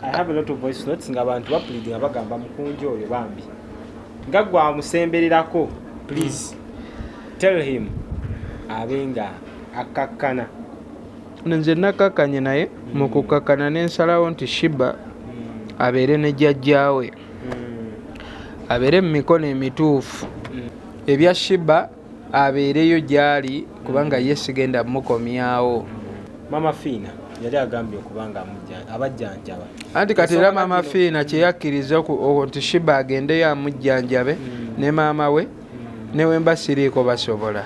I have a lot of voice notes nga abantu bapulidde nga bagamba Mukunja oyo bambi nga gwe amusembererako please tell him abenga akakkana. Nze nakakanye naye mu kukakkana n'ensalawo nti Sheebah abeere ne jajjaawe abeere mu mikono emituufu ebya Sheebah abeereyo gy'ali kubanga ye sigenda mukomyawo. Mama Fiina yali agambye okubanga abajjanjaba anti kati era Mama Fiina kye yakkiriza nti Sheebah agendeyo amujjanjabe ne maama we ne wemba siriiko basobola.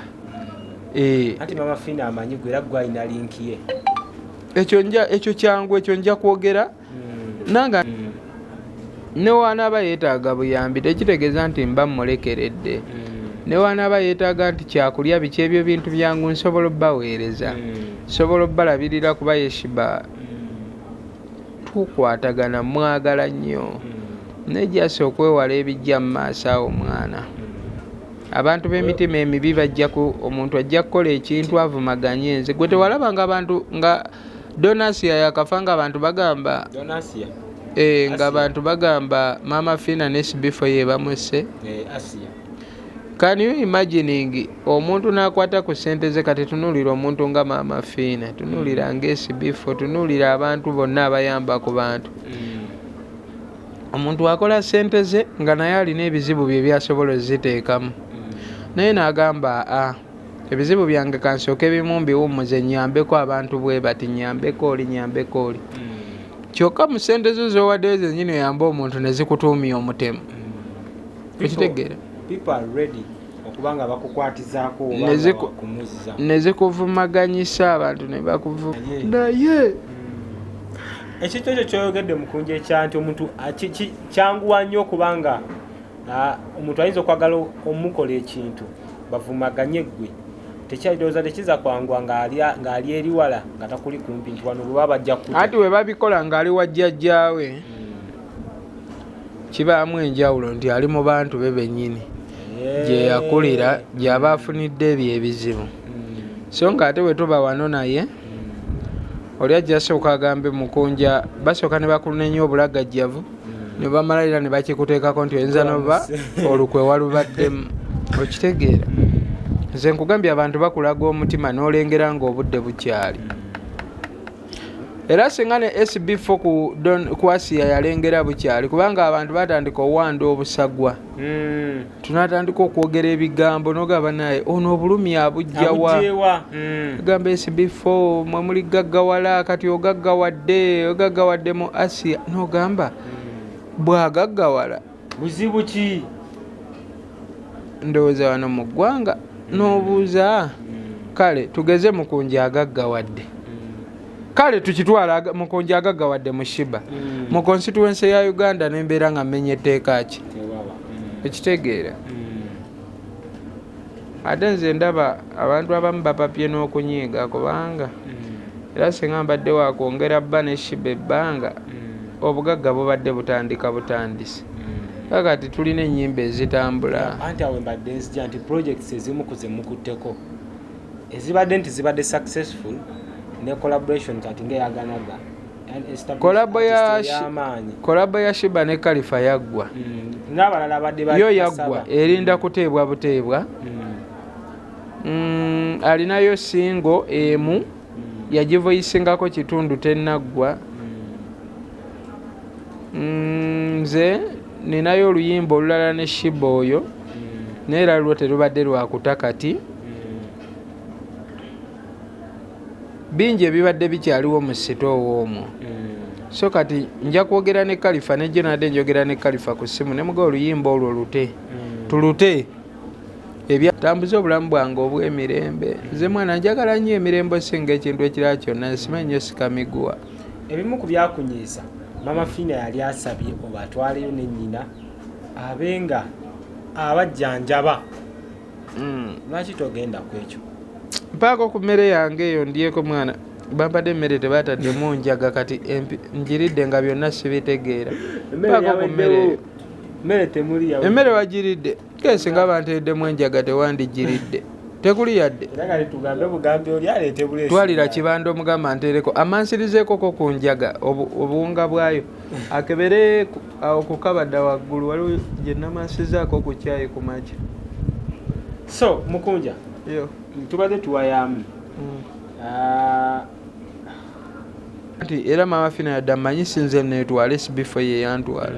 Anti Mama Fiina amanyi gwe era gwalina linki ye. Ekyo kyangu ekyo nja kwogera nanga ne wanaaba yeetaaga buyambi tekitegeeza nti mba mmulekeredde. Ne wanaaba yeetaaga nti kyakulya biki ebyo bintu byangu nsobola obbaweereza nsobola obbalabirira kuba ye Sheebah tukwatagana mwagala nnyo nejjasa okwewala ebijja mu maaso awo omwana. Abantu b'emitima emibi omuntu ajja kukola ekintu avumaganye. Nze gwe tewalabanga abantu nga Donasia yakafa nga abantu bagamba nga abantu bagamba Mama Fiina ne SB4 ye bamuse. Can you imagining omuntu n'akwata ku ssente ze kati tunuulira omuntu nga Mama Fiina tunuulira nga SB4 tunuulira abantu bonna abayamba ku bantu. Omuntu akola ssente ze nga naye alina ebizibu bye byasobola oziteekamu naye n'agamba ebizibu byange kansooke bimu mbiwummuze nyambeko abantu bwe bati nyambeko oli. Kyokka mu ssente zo z'owaddeyo zennyini oyamba omuntu ne zikutuumya omutemu. Ekitegeera okubanga bakukwatizaako ne zikuvumaganyisa abantu ne bakuvuma naye ekikyo ekyo kyoyogedde Mukunja ekya nti omuntu kyanguwa nnyo okubanga omuntu ayinza okwagala omukola ekintu bavumaganye ggwe tekyalowooza tekiza kwangwa ng'ali eriwala nga takuli kumpi nti wano lwe bajja kukuta. Anti we babikola ng'ali wa jjajjaawe kibaamu enjawulo nti ali mu bantu be bennyini gye yakulira gy'aba afunidde ebyo ebizibu. So nga ate we tuba wano naye oli ajja asooka agambe Mukunja basooka ne bakunenya obulagajjavu ne bamalalira ne bakikuteekako nti oyinza noba olukwe walubaddemu. Okitegeera nze nkugambye abantu bakulaga omutima n'olengera ng'obudde bukyali. Era singa ne SB4 ku Asia yalengera bukyali kubanga abantu batandika owanda obusagwa tunatandika okwogera ebigambo n'ogamba naye ono obulumi abujjawa gamba SB4 mwe muli gaggawala kati ogaggawadde mu Asia n'ogamba bwagaggawala buzibu ki ndowooza wano mu ggwanga n'obuuza kale tugeze Mukunja agaggawadde kale tukitwala Mukunja agaggawadde mu Sheebah mu constituency ya Uganda n'embeera nga mmenya etteeka ki ekitegeera. Ate nze ndaba abantu abamu bapapye n'okunyiiga kubanga era singa mbadde wakwongera bba ne Sheebah ebbanga obugagga bubadde butandise kakati tulina ennyimba ezitambula. Anti awe mbadde nzija nti projects ezimu ku zemukutteko ezibadde nti zibadde successful ne collaboration kati ngeyaganaga kolabo ya Sheebah ne Khalifa yaggwa n'abalala badde yo yaggwa erinda kuteebwa buteebwa. Alinayo singo emu yagivoyisingako kitundu tennaggwa. Nze ninayo oluyimba olulala ne Sheebah oyo naye era lwo terubadde lwakuta kati bingi ebibadde bikyaliwo mu sitoowa omwo. So kati nja kwogera ne Khalifa ne Jonade njogera ne Khalifa ku ssimu ne muga oluyimba olwo tulute ebyatambuza obulamu bwange obw'emirembe. Nze mwana njagala nnyo emirembe singa ekintu ekirala kyonna nsimanyi nnyo sikamiguwa. Ebimu ku byakunyiisa Mama Fiina yali asabye oba atwaleyo ne nnyina abenga abajjanjaba. Lwaki togenda ku ekyo? Mpaako ku mmere yange eyo ndyeko mwana bampadde emmere tebataddemu njaga kati njiridde nga byonna sibitegeera. Mpaako ku mmere mmere temuli emmere wagiridde kese nga banteeddemu enjaga tewandigiridde tekuli yadde twalira kibanda omugamba ntereko amansirizeekoko ku njaga obuwunga bwayo akebere awo kukabadda waggulu waliwo gye namansizaako ku kyayi ku makya. So Mukunja tubadde tuwayamu nti era maama fina yadde amanyi sinze netwala SB4 ye yantwala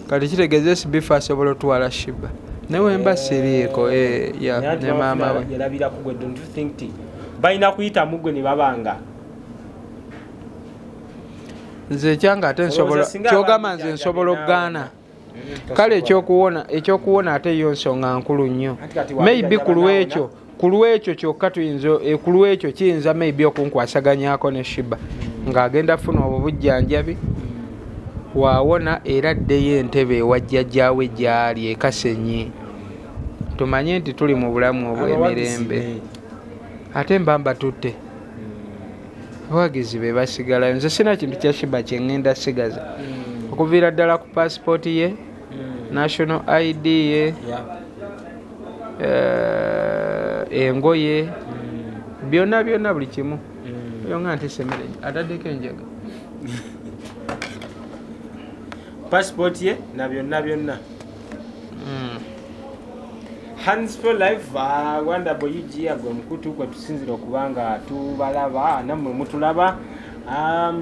kati kitegeeza SB4 asobola otwala Sheebah newe mba siriiko ne maama we yalabira kugwe. Don't you think ti balina kuyita mugwe ne babanga nze kyanga ate kyogamba nze nsobola okugaana kale ekyokuwona ate yo nsonga nkulu nnyo maybe ku lwekyo kyokka ku lwekyo kiyinza maybe okunkwasaganyako ne Sheebah ng'agenda funa obwo bujjanjabi waawona era addeyo entebe ewa jjajjaawe gy'ali ekasenye tumanye nti tuli mu bulamu obw'emirembe ate mbamba tutte abawagizi be basigalayo. Nze sina kintu kya Sheebah kye ŋŋenda sigaza okuviira ddala ku paasipooti ye national ID ye engoye byonna buli kimu yo nga nti semere ataddeko enjaga passport ye na byonna Hands for Life Rwanda Boyugi agwe mukutu kwe tusinzira okubanga tubalaba nammwe mutulaba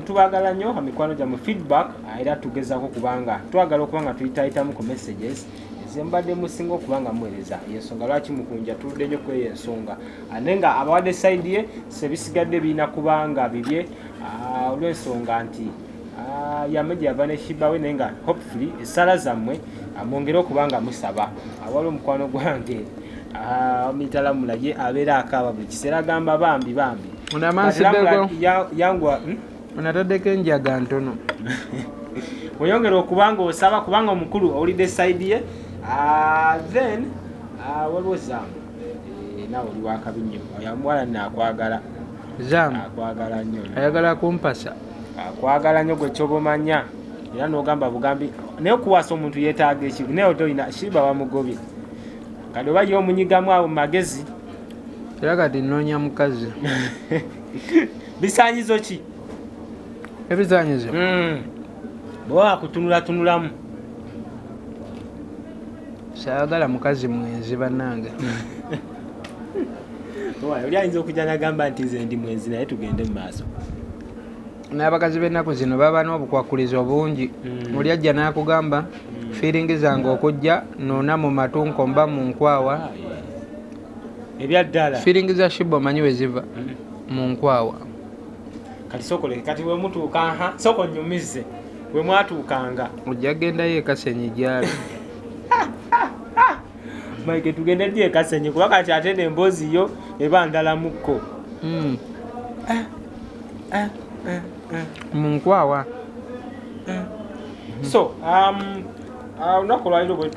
tubagala nnyo amikwano gya mu feedback era tugezaako kubanga twagala okubanga tuyitayitamu ku messages ezembadde musinga okubanga muweereza yensonga lwaki Mukunja tuludde nnyo kweyo ensonga ate nga abawadde side ye sebisigadde birina kubanga bibye olw'ensonga nti yamejja yava ne Sheebah we naye nga hopefully essala zammwe mwongere okubanga musaba awali omukwano gwange omitalamula ye abeera akaaba buli kiseera agamba bambi yangwa onataddeko enjaga ntono oyongera okubanga osaba kubanga omukulu owulidde side ye then waliwo zaamu naawe oli wakabi nnyo oyamuwala naakwagala akwagala nnyo ayagala kumpasa akwagala nnyo gwe kyobomanya era n'ogamba bugambi naye okuwasa omuntu yeetaaga ekibu naye otolina Sheebah bamugobye kati oba ye omunyigamu awo mu magezi era kati nnoonya mukazi bisaanyizo ki ebisaanyizo bwe wakutunulatunulamu saagala mukazi mwenzi bannange oli ayinza okujja nagamba nti nze ndi mwenzi naye tugende mu maaso n'abakazi b'ennaku zino baba n'obukwakulizo bungi oli ajja n'akugamba feelingi zange okujja noona mu matu nkomba mu nkwawa ebyaddala feelingi za Sheebah omanyi we ziva mu nkwawa kati sokoleke kati we mutuuka soko nnyumize we mwatuukanga ojja gendayo ekasenyi gyali maike tugende ddi ekasenyi kuba kati ate n'emboozi yo eba ndalamukko mu nkwawa so olunaku lwaliro bwe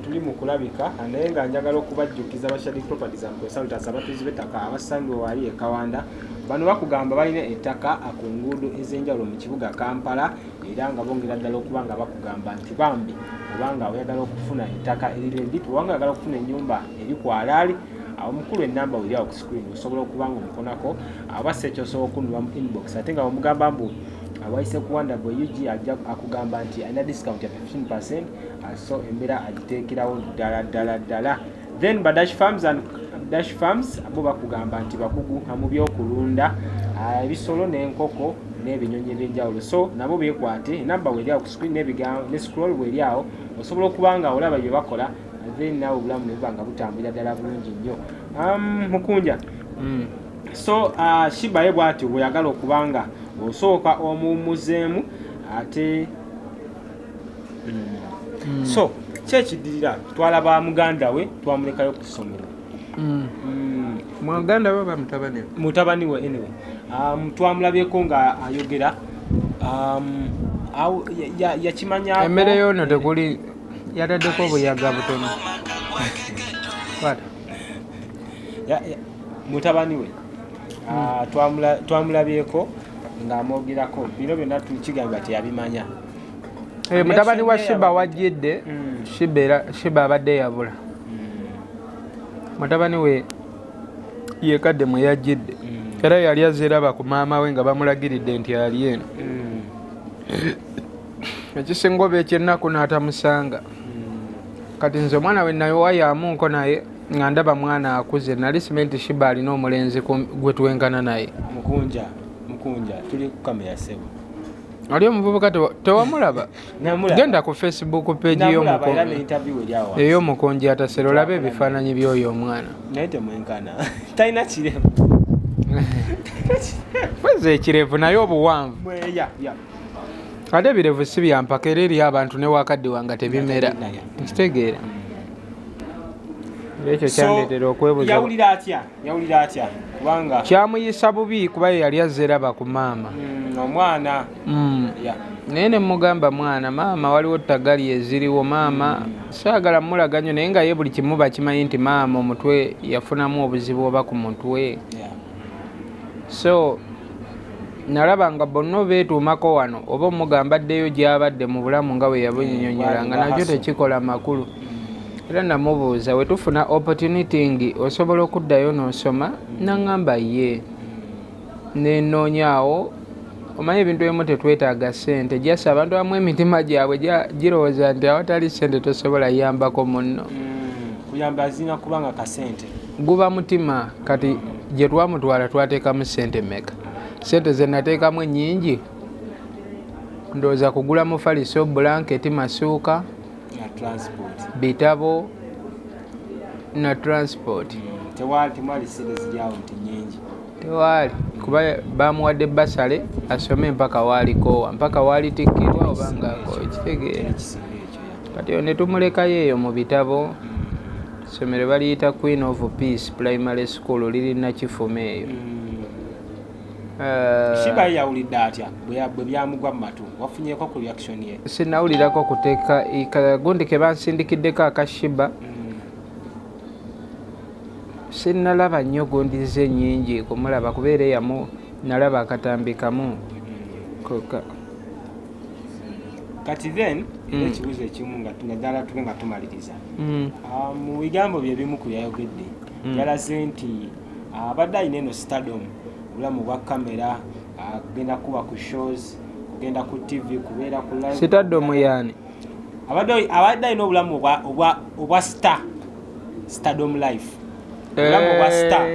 tuli mu kulabika naye nga njagala okubajjukiza Bashadi Properties and Consultants abatuuzi b'ettaka abasangibwa wali e Kawanda bano bakugamba balina ettaka ku nguudo ez'enjawulo mu kibuga Kampala era nga bongera ddala okuba nga bakugamba nti bambi obanga oyagala okufuna ettaka eriredipo obanga oyagala okufuna ennyumba eri ku alaali omukulu ennamba weri awo ku screen osobola okuba nga omukonako abassa ekyo osobola okunula mu inbox ate nga bamugamba mbu awayise ku Rwanda Boyugi ajja akugamba nti alina discount ya 15% so embeera agiteekerawo ddala then Dash Farms abo bakugamba nti bakugu mu byokulunda ebisolo n'enkoko n'ebinyonyi eby'enjawulo so nabo beekwate enamba weri awo ku screen ne scroll weri awo osobola okuba nga olaba bye bakola then nawe obulamu ne buba nga butambulira ddala bulungi nnyo. Mukunja so Sheebah ye bw'ati bweyagala okubanga osooka omuwummuzeemu ate so kyekiddirira twalaba muganda we twamulekayo ku ssomero muganda we oba mutabani we anyway twamulabyeko nga ayogera yakimanyako emmere yoono tekuli yataddeko obuyaga butono mutabani we twamulabyeko ng'amwogerako bino byonna tukigamba teyabimanya mutabani wa Sheebah wajjidde Sheebah abadde yabula mutabani we yekadde mwe yajjidde era yali aziraba ku maama we nga bamulagiridde nti ali eno ekisinga oba ekyennaku n'atamusanga kati nze omwana we naye wayaamunko naye nga ndaba mwana akuze nali simenti Sheebah alina omulenzi gwe tuwenkana naye mukunja tuli ku kamera sebo ali omuvubuka tewamulaba genda ku Facebook page ey'Omukunja Atassera olabe ebifaananyi by'oyo omwana naye temwenkana talina kirevu kweza ekirevu naye obuwanvu ate ebirevu si byampaka era eri abantu ne wakadde wanga tebimera nkitegeera ekyo kyandeetera okwebuza yawulira atya kubanga kyamuyisa bubi kuba yali azeraba ku maama omwana naye ne mugamba mwana maama waliwo ttagali eziriwo maama saagala mulagannyo naye nga ye buli kimu bakimanyi nti maama omutwe yafunamu obuzibu oba ku mutwe so nalaba nga bonna beetuumako wano oba omugamba addeyo gy'abadde mu bulamu nga bwe yabunnyonnyola nga nakyo tekikola makulu era namubuuza we tufuna opportunity osobola okuddayo n'osoma naŋŋamba ye nenoonyaawo omanyi ebintu ebimu tetwetaaga ssente jasa abantu abamu emitima gyabwe girowooza nti awatali ssente tosobola yambako munno kuyamba zina kubanga kasente guba mutima kati gye twamutwala twateekamu ssente meka ssente ze nateekamu ennyingi ndowooza kugula mufaliso blanketi masuuka bitabo na transport tewaali kuba bamuwadde basale asome mpaka waalikoowa mpaka waalitikirwa obangako ekitegeera kati ne tumulekayo eyo mu bitabo somero baliyita Queen of Peace Primary School liri Nakifumu eyo Sheebah yawulidde atya bwe byamugwa mu matu wafunyeko ku reaction ye sinawulirako kuteeka gundi ke bansindikiddeko aka Sheebah sinnalaba nnyo gundize nnyingi kumulaba kubeera eyamu nalaba akatambikamu kati then ekibuzo ekimu nga tunaddala tube nga tumaliriza mu bigambo bye bimu ku byayogedde yalaze nti abadde alina eno stardom obulamu bwa kamera kugenda kuba ku shows kugenda ku TV kubeera ku live stardom yani abadde alina obulamu obwa stardom life obulamu obwa star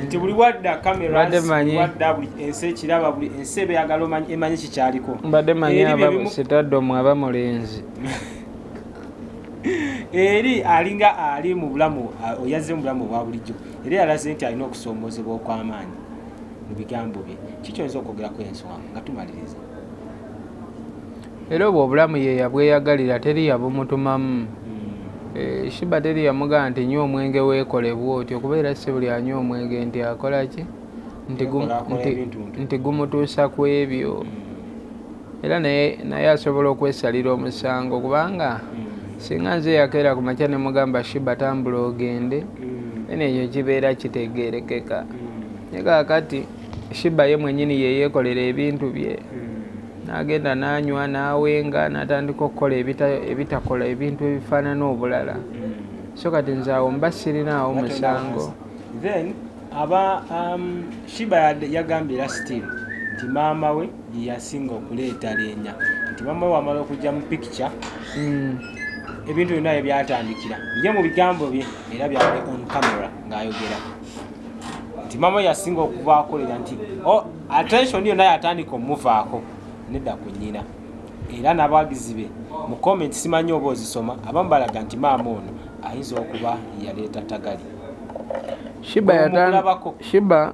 nti buli wadda cameras wadda buli ensi ekiraba buli ensi ebeyagala emanyi kikyaliko mbadde manyi stardom aba mulenzi eri alinga ali mu bulamu oyazze mu bulamu obwa bulijjo era yalaze nti alina okusoomozebwa okw'amaanyi mu bigambo bye kikyoyinza okwogerako ensonga nga tumaliriza era obwo obulamu ye yabweyagalira teri yabumutumamu Sheebah teri yamugamba nti nywa omwenge weekole bwotyo kubeera si buli anywa omwenge nti akola ki nti gumutuusa ku ebyo era naye asobola okwesalira omusango kubanga singa nze yakeera ku makya ne mugamba Sheebah tambula ogende ekyo kibeera kitegeerekeka naye kaakati Sheebah ye mwennyini ye yeekolera ebintu bye n'agenda n'anywa n'awenga n'atandika okukola ebitakola ebintu ebifaanana obulala so kati nze awo mba sirinaawo musango then aba Sheebah yagambye era still nti maama we ye yasinga okuleeta leenya nti maama we wamala okujja mu picture ebintu byonna bye byatandikira ye mu bigambo bye era byali on camera ng'ayogera nti maama we yasinga okuvaakolera nti attention yonna yatandika omuvaako nedda ku nnyina era n'abawagizi be mu comment simanyi oba ozisoma abamu balaga nti maama ono ayinza okuba yaleeta tagali Sheebah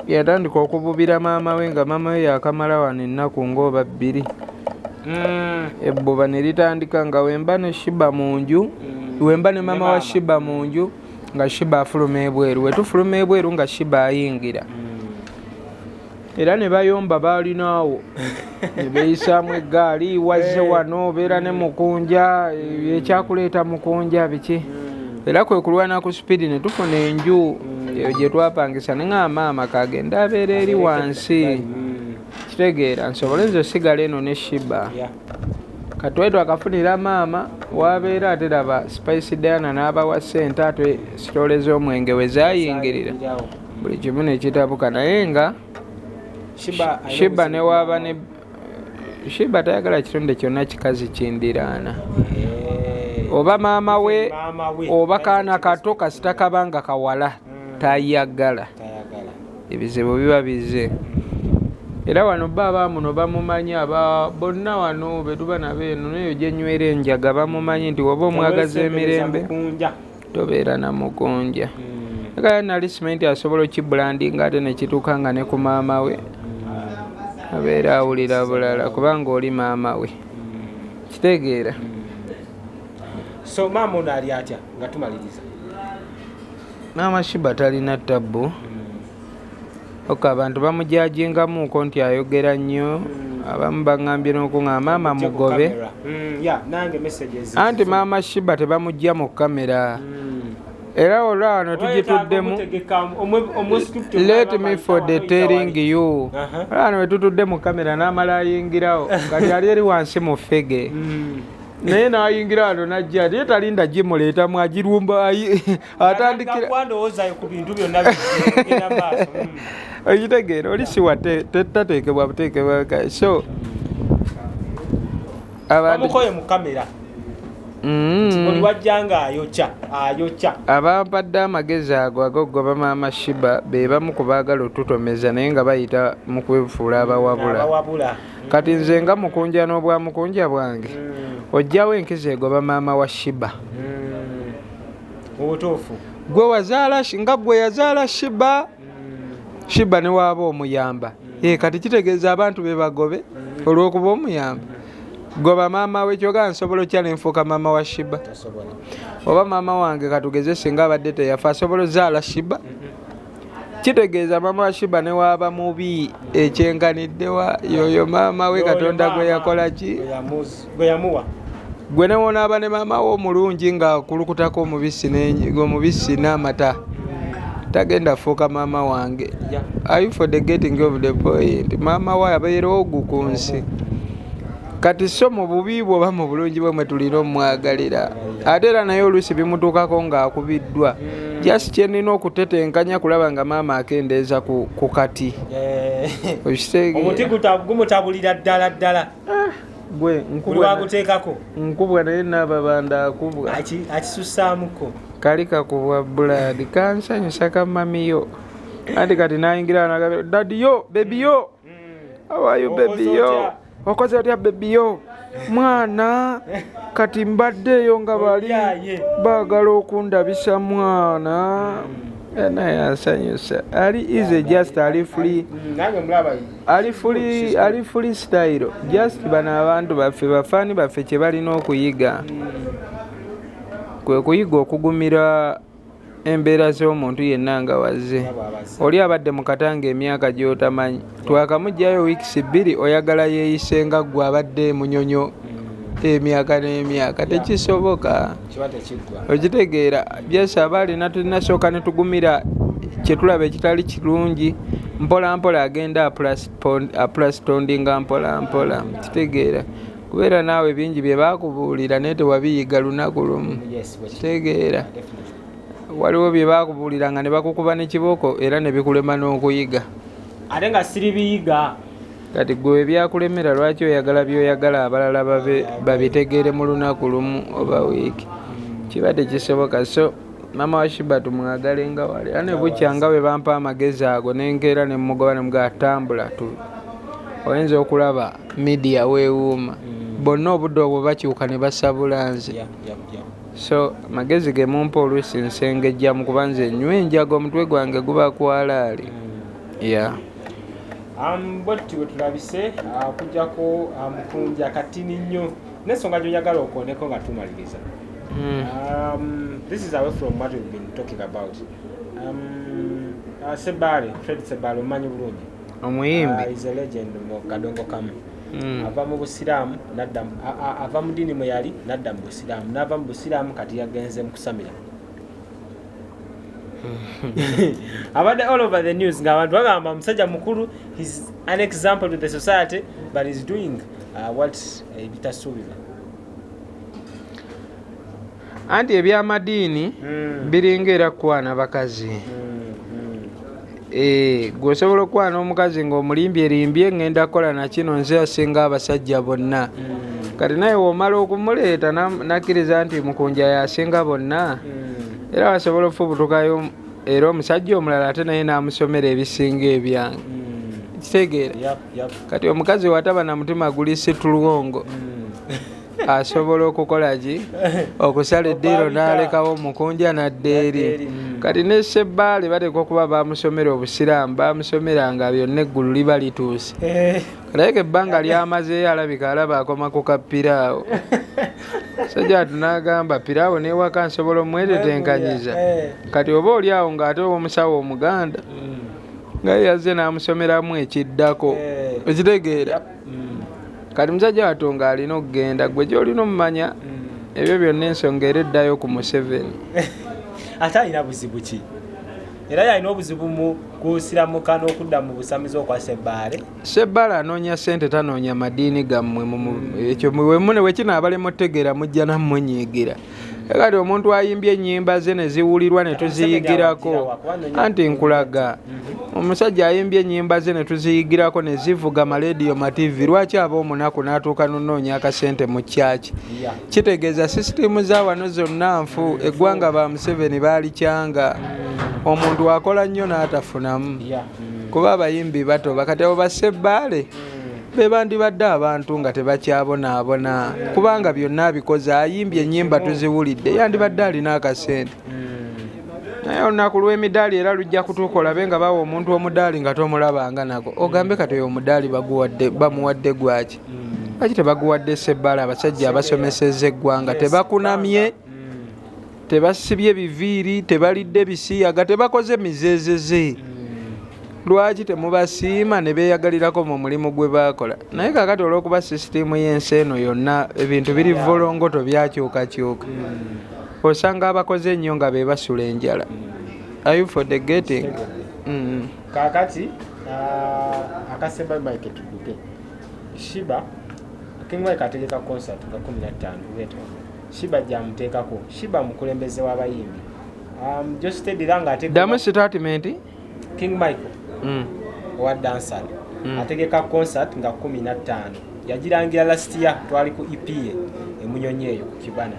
yatandika okububira maama we nga maama we yakamala wano ennaku ng'oba bbiri ebbuba ne litandika nga wemba ne Sheebah mu nju wemba ne maama wa Sheebah mu nju nga Sheebah afuluma ebweru wetufuluma ebweru nga Sheebah ayingira era ne bayomba baalinaawo ne beeyisaamu eggaali wazze wano obeera ne Mukunja ekyakuleeta Mukunja biki era kwe kulwana ku supidi ne tufuna enju eyo gye twapangisa ne nga maama kagenda abeera eri wansi kitegeera nsobole nze osigala eno ne Sheebah katwetu akafunira maama wabeera ate laba Spice Diana n'abawa ssente ate sitole z'omwenge we zaayingirira buli kimu ne kitabuka naye nga Sheebah ne waaba ne Sheebah tayagala kitonde kyonna kikazi kindiraana oba maama we oba kaana kato kasita kabanga kawala tayagala ebizibu biba bize era wano baba muno bamumanyi aba bonna wano betuba nabeeno nayo gyenywera enjaga bamumanyi nti oba omwagaza emirembe tobeera na mukunja ekaya nali simanyi asobola okibulandinga ate nekituuka nga ne ku maama we abeera awulira bulala kubanga oli maama we kitegeera. So maama ono ali atya nga tumaliriza? Maama Sheebah talina tabbu abantu bamujajingamuko nti ayogera nnyo abamu baŋŋambye n'okuŋŋamba maama mugobe anti maama Sheebah tebamujja mu kamera era olwano tugituddemu let me for the telling you olwano wetutudde mu kamera n'amala ayingirawo kati ali eri wansi mu fege naye n'ayingira wano najja naye talinda gimuleetamu agirumba atandikira okitegeera oli siwa tateekebwa buteekebwa so bamukoye mu kamera oli wajjanga ayokya abampadde amagezi ago agogoba maama Sheebah be bamu ku baagala otutomeza naye nga bayita mu kwefuula abawabula kati nze nga mukunja n'obwa mukunja bwange ojjawo enkizo egoba maama wa Sheebah obutuufu gwe wazaala nga gwe yazaala Sheebah ne waaba omuyamba kati kitegeeza abantu be bagobe olw'okuba omuyamba goba maama we kyoga nsobola okya nenfuuka maama wa Sheebah oba maama wange katugeze singa abadde teyafa asobola ozaala Sheebah kitegeeza maama wa Sheebah ne waaba mubi ekyenkaniddewa yoyo maama we Katonda gwe yakola ki gwe yamuwa gwe ne wonaaba ne maama we omulungi ng'akulukutako omubisi n'amata tagenda fuuka maama wange. Are you for the getting of the point? Maama we abeera ogu ku nsi kati so mu bubi bwe oba mu bulungi bwe mwe tulina omwagalira ate era naye oluusi bimutuukako ng'akubiddwa just kyenina okutetenkanya kulaba nga maama akendeeza ku kati omuti gumutabulira ddala gwe waguteekako nkubwa naye n'ababanda akubwa akisusaamuko kali kakubwa buladi kansanyusa kamamiyo anti kati nayingira nagambira dadi yo bebi yo awayo bebi yo okoze otya bebi yo mwana kati mbaddeeyo nga bali baagala okundabisa mwana naye asanyusa ali easy just ali free ali free style just bano abantu baffe bafaani baffe kye balina okuyiga kwe kuyiga okugumira embeera z'omuntu yenna nga wazze oli abadde mu katanga emyaka gy'otamanyi twakamugjayo weeks 2 oyagala yeeyise nga ggwe abadde munyonyo emyaka n'emyaka tekisoboka okitegeera byesa abalina tulinasooka ne tugumira kyetulaba ekitali kirungi mpola mpola agenda aplasitondinga mpola mpola kitegeera kubeera naawe bingi bye baakubuulira naye tewabiyiga lunaku lumu kitegeera waliwo bye baakubuulira nga ne bakukuba n'ekibooko era ne bikulema n'okuyiga ate nga siri biyiga kati gwe byakulemera lwaki oyagala byoyagala abalala babitegeere mu lunaku lumu oba wiiki kiba tekisoboka so maama wa Sheebah tumwagale nga wali ane bukyanga bwe bampa amagezi ago nenkeera ne mugoba ne mugaa tambula tu oyinza okulaba media weewuuma bonna obudde obwo bakyuka ne basabula nze so magezi ge mumpa oluusi nsengejjamu kuba nze nywa enjaga omutwe gwange guba kwalaali bwettu bwe tulabise okujjako mukunja katini nnyo n'ensonga gy'oyagala okwoneko nga tumaliriza. This is away from what we've been talking about. Fred Sebaale omanyi bulungi omuyimbi is a legend mu kadongo kamu ava mu busiraamu nadda ava mu ddiini mwe yali nadda mu busiraamu n'ava mu busiraamu kati yagenze mu kusamira abadde all over the news ng'abantu bagamba musajja mukulu, he's an example to the society but he's doing what bitasuubirwa anti ebyamadiini biringa era kukwana bakazi. Gwosobola okwana omukazi ng'omulimbye ngenda kukola nakino nze asinga abasajja bonna. Kati naye womala okumuleeta nakkiriza nti Mukunja yasinga bonna era wasobola okufubutukayo era omusajja omulala ate naye n'amusomera ebisinga ebyange. Kitegeera? Kati omukazi wataba na mutima guli situlwongo asobola okukola ki okusala eddiiro n'alekawo Mukunja n'addeeri. Kati ne Ssebaale bateekwa okuba bamusomera obusiraamu bamusomera nga byonna eggulu liba lituuse. Kalaika ebbanga lyamazeeyo alabika alaba akoma ku kapiraawo. Sajja tunagamba piraawo n'ewaka nsobola omwetetenkanyiza. Kati oba oli awo ng'ate omusawo omuganda nga yazze n'amusomeramu ekiddako. Okitegeera? Kati musajja watonga alina okugenda gwe gy'olina omumanya ebyo byonna ensonga era eddayo ku Museveni. Ate alina buzibu ki? Era yalina obuzibu mu kusiramuka n'okudda mu busamizi okwa Ssebaale. Ssebaale anoonya ssente tanoonya madiini gammwe. Ekyo wemune wekinaabale mutegeera mujja nammunyiigira. Kati omuntu ayimbye ennyimba ze ne ziwulirwa ne tuziyigirako anti nkulaga omusajja ayimbye ennyimba ze ne tuziyigirako ne zivuga malediyo mativi lwaki aba omunaku n'atuuka nonoonya akasente mu kyaki. Kitegeeza sisitimu za wano zonna nfu eggwanga ba Museveni baalikyanga omuntu akola nnyo n'atafunamu kuba abayimbi bato bakati abo ba Ssebaale be bandibadde abantu nga tebakyabonaabona kubanga byonna abikoze ayimbye ennyimba tuziwulidde yandibadde alina akasente. Naye olunaku lw'emidaali era lujja kutuuka olabe nga bawa omuntu omudaali nga tomulabanga nako ogambe kati oyo omudaali bamuwadde gwaki. Lwaki tebaguwadde Ssebaale abasajja abasomesezza eggwanga tebakunamye tebasibye biviiri tebalidde bisiyaga tebakoze mizeezeze. Lwaki temubasiima ne beeyagalirako mu mulimu gwe baakola. Naye kakati olw'okuba sisitimu y'ensi eno yonna ebintu biri volongoto byakyukakyuka osanga abakoze ennyo nga be basula enjala. Are you for the getting? Kakati akasemba Mike tuduke Sheebah King Mike ategeka concert nga 15 wetu Sheebah jamuteekako Sheebah mukulembeze w'abayimbi just edilanga ategeka damu statement King Michael wa dancer ategeka concert nga 15 yagirangira last year twali ku EPA emunyonyi eyo ku Kibana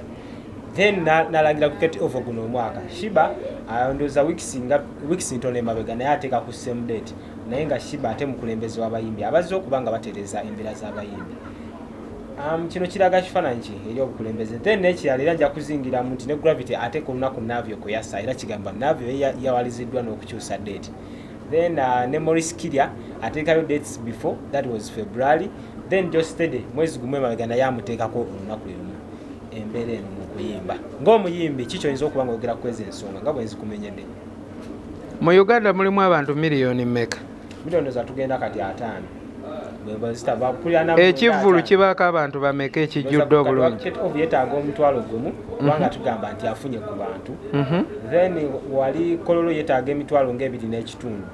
then nalangira ku get over guno omwaka Sheebah ayondoza weeks ntone mabega naye ateka ku same date naye nga Sheebah ate mukulembeze w'abayimbi abazze okubanga batereza embeera z'abayimbi. Kino kiraga kifaananyi ki eri obukulembeze then nekirala nja kuzingira mu nti ne Gravity ate ku lunaku Navio kwe yassa era kigamba Navio yawaliziddwa n'okukyusa date. Then ne Maurice Kirya ateekayo dates before that was February then just steady mwezi gumwe mabega naye amuteekako olunaku lumu embeera eno mu kuyimba ng'omuyimbi kiki oyinza okuba nga oyogera kwezi ensonga nga bwe nzikumenyedde. Mu Uganda mulimu abantu miliyoni mmeka? Miliyoni za tugenda kati 5. Ekivvulu kibaako abantu bameka ekijjudde obulungi? Yetaaga omutwalo gumu kubanga tugamba nti afunye ku bantu then wali kololo yetaaga emitwalo ng'ebiri n'ekitundu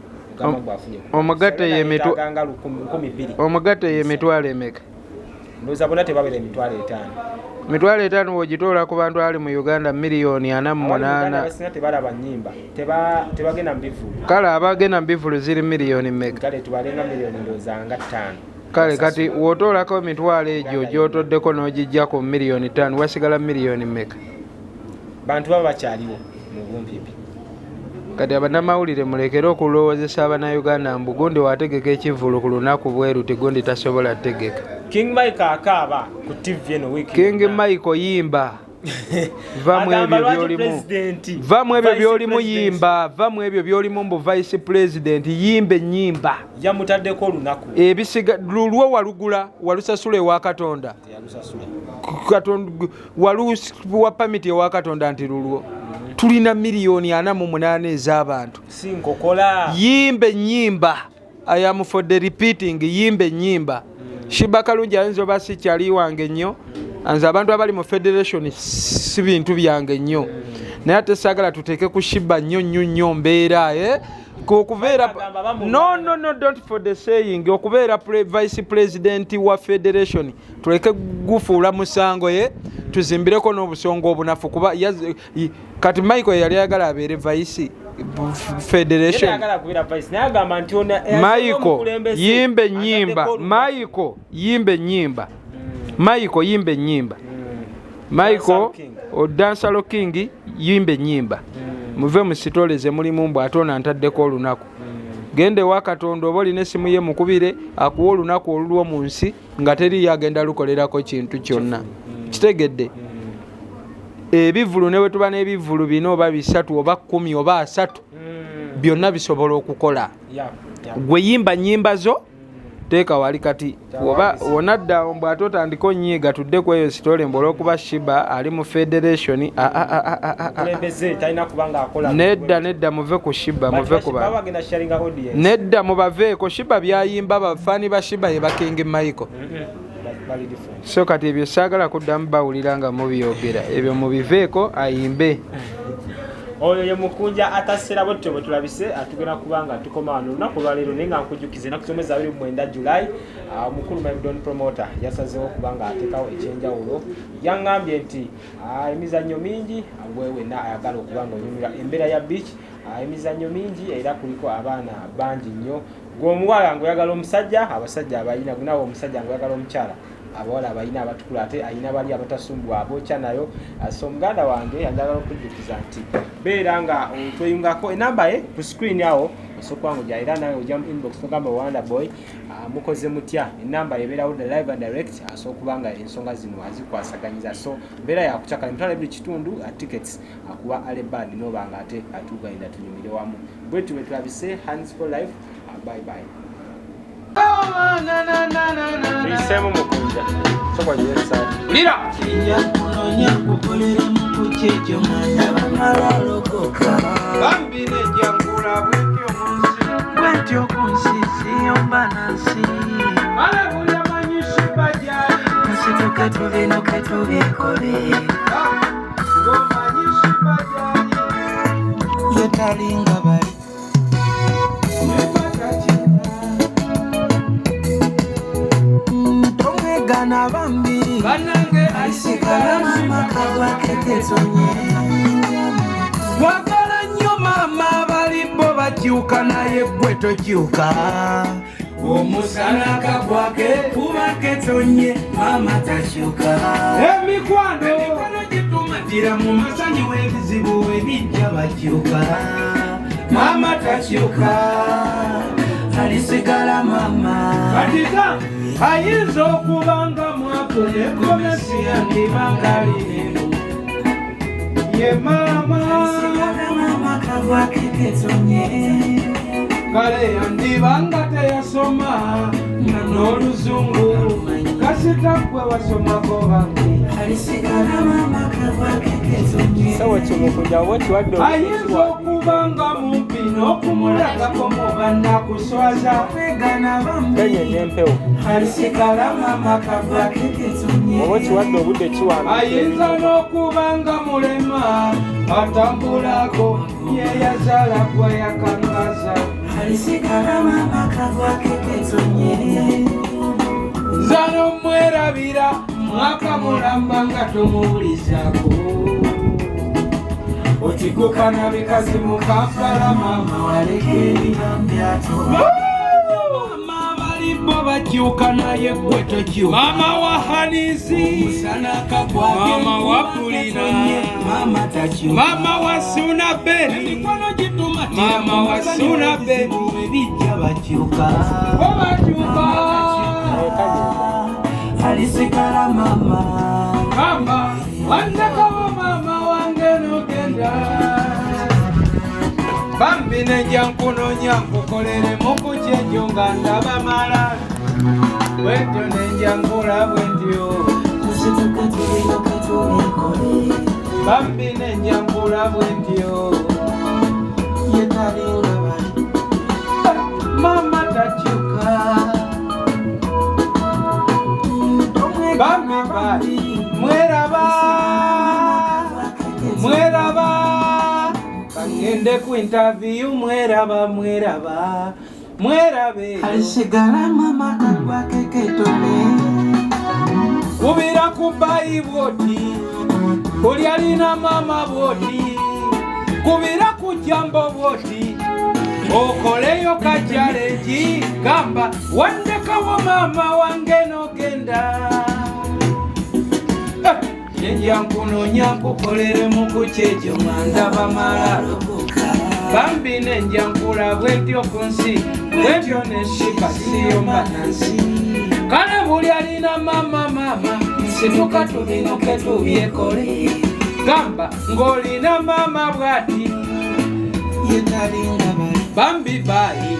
omugatte ye mitwalo emeka? Ndowooza bonna tebabera emitwalo 5. Mitwalo 5 wogitoola ku bantu ali mu Uganda miliyoni 48. Tebalaba nnyimba tebagenda mu bivulu. Kale abagenda mu bivulu ziri miliyoni mmeka? Kale tubalenga miliyoni ndowooza nga 5. Kale kati w'otoolako emitwalo egyo gy'otoddeko n'ogijjako miliyoni 5 wasigala miliyoni mmeka? Bantu baba bakyaliwo mu bumpipi. Kati abannamawulire mulekere okulowoozesa abannayuganda mbu gundi wategeka ekivvulu ku lunaku bweru gundi tasobola tegeka. King Mike akaaba ku TV eno wiki. King Mike yimba. Vamu ebyo by'olimu yimba. Vamu ebyo by'olimu mbu vice president yimbe nnyimba. Yamutaddeko olunaku. Ebisiga lulwo walugula walusasula ewa Katonda. Katonda waluwa pamiti ewa Katonda nti lulwo. Tulina miliyoni 48 ez'abantu. Sinkokola. Yimbe nnyimba. I am for the repeating yimbe nnyimba. Sheebah kalungi ayinza oba si kyali wange nnyo nze abantu abali mu federation si bintu byange nnyo naye ate saagala tuteeke ku Sheebah nnyo mbeera okubeera no don't for the saying okubeera vice president wa federation tuleke gufuula musango ye tuzimbireko n'obusongo obunafu kuba kati Michael yali ayagala abeere vice federation. Michael yimbe nyimba. Michael Dansalo King yimbe nyimba. Muve musitoleze mulimu mbw atona ntaddeko olunaku. Gende wa Katonda oba olina essimu ye mukubire akuwa olunaku olulwo mu nsi nga teri yagenda lukolerako kintu kyonna. Kitegedde. Ebivulu ne bwe tuba n'ebivulu bino oba 3 oba 10 oba 3 byonna bisobola okukola. Gwe yimba nyimba zo teeka wali kati oba onadda mbw ate otandika onyiiga tudde ku eyo sitole mbola okuba Sheebah ali mu federation. Nedda muve ku Sheebah muve ku ba nedda mubaveeko Sheebah byayimba bafaani ba Sheebah ye bakingi Michael. So kati ebyo saagala kuddamu bawulira nga mubyogera ebyo mubiveeko ayimbe. Oyo ye Mukunja Atassera bwetyo bwe tulabise atugenda kubanga tukoma wano olunaku lwaleero naye nga nkujukize ennaku z'omwezi 29 July. Mukulu Maidon promoter yasazeewo kubanga ateekawo ekyenjawulo. Yaŋŋambye nti emizannyo mingi wewenna ayagala okubanga onyumira embeera ya beach. Emizannyo mingi era kuliko abaana bangi nnyo. Gw'omuwala ng'oyagala omusajja, abasajja abayina gunawo omusajja ng'oyagala omukyala. Abawala abayina abatukula ate ayina bali abatasumbwa abokya nayo. So muganda wange yanjagala okujjukiza nti beera nga tweyungako enamba ye ku screen awo osokwangu jaira nawe ojja mu inbox tugamba Wanda Boy mukoze mutya enamba yebeerawo live and direct asokubanga ensonga zino azikwasaganyiza. So beera yakuchakala mutala buli kitundu tickets akuba alebad nobanga ate atugainda tunyumire wamu bwetu betulabise hands for life. Bye bye. Isemu Mukunja. Sokwa yesa. Lira. Nyakunonya kukolera mukuchejo manda malalo koka. Bambi ne jangula bwetyo kunsi siyomba nansi. Mala bulya manyi Sheebah jali. Nsituke tubino ketubikole. Gomanyi Sheebah jali. Yetalinga bali. Gana bambi banange aisikala mama kabwa kekezonye wakala nnyo mama balimbo bakyuka naye gwe tokyuka omusana kabwake kuba ketonye mama takyuka emikwano gitumatira mu masanyi w'ebizibu ebijja bakyuka mama takyuka alisigala mama katika ayinza okubanga mwako nekomesi yandibanga lineno ye mama kavwakeketonye kale yandibanga teyasoma nga n'oluzungu kasitakwe wasomako bange alisigala mama kavwakeketonye ayinza okubanga mumpi n'okumulagako mubanna kuswaza alisigala mama kavwakeketonye ayinza n'okubanga mulema atambulako yeyazala gwa yakangaza alisigala mama kavwakeketonye zano mwerabira mwaka mulamba nga tomuwulizako otikukana bikazi mu Kampala mama walekeriambyato mama balimbo bakyuka naye gwe tokyuka mama wa Hanisi mama wa Pulina mama takyuka mama wa Sunabeni mama wa Sunabeni ebijja bakyuka alisikala mama wandakawo mama wange nogenda bambi nejja nkunonya nkukolere mukukyejo nga ndaba mala bwetyo nejja nkula bwentyo bambi nejja nkula bwentyo yetalinga bali mama takyuka bambi bali mweraba tugende ku interview mweraba mwerabe alisigala mama kalwa keketone kubira ku bayi bwoti kuli alina mama bwoti kubira ku jambo bwoti okoleyo kajalenji gamba wandekawo mama wange nogenda nenjankunonya nkukolere mukukyekyo mandaba malalo bambi nenjankula bwetyo ku nsi bwetyo ne Sheebah siyomba nansi kale buli alina mama nsituka tubinuke tubyekole gamba ng'olina mama bwati bambi bayi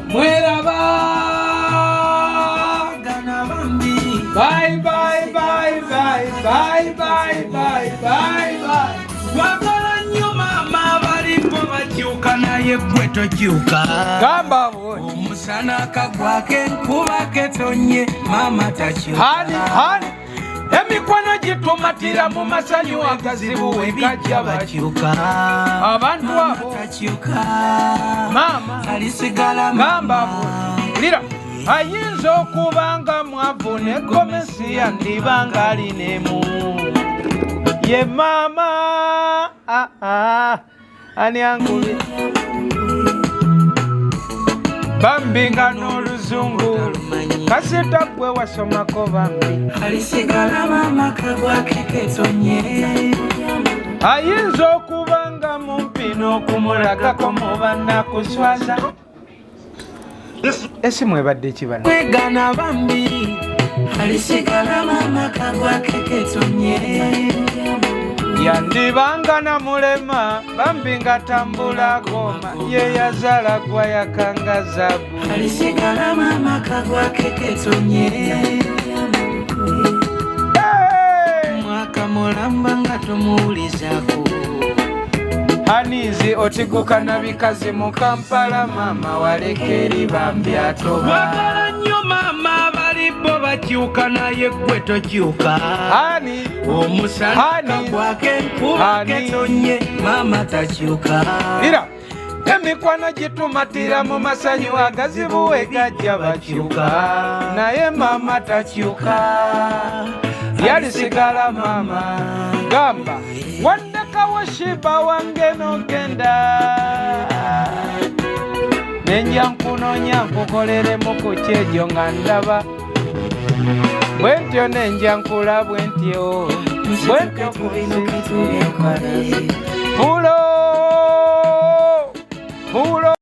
mweraba gana bambi bye twagala nnyo mama balipo bakyuka naye gwe tokyuka gamba omusana kagwake nkuba ketonye mama takyuka hani emikwano gitumatira mu masanyu agazibu webijja bakyuka abantu abo takyuka mama alisigala gamba lira ayinza okubanga mwavu ne gomesi yandibanga alinemu ye mama ani anguli bambi nga n'oluzungu kasita gwe wasomako bambi alisigala mama kagwake ketonye ayinza okubanga mumpi n'okumulagako muba nakuswaza esimu ebadde ekibana kwegana bambi alisigala mama kagwake ketonye yandibanga na mulema bambi nga tambula goma ye yazala gwa yakanga zabu alisigala mama kagwake ketonye mwaka mulamba nga tumuwulizako anizi otiguka na bikazi mu Kampala mama walekeri bambi atoba wagala nnyo mama balipo bakyuka naye gwe tokyuka hani omusana kagwake nkuba ketonye mama takyuka ira emikwano gitumatira mu masanyu agazibu wegajja bakyuka naye mama takyuka yalisigala mama gamba wandekawo Sheebah wange nogenda nenjankunonya nkukolere mukukyekyo nga ndaba bwentyo nenjankula bwentyo pulo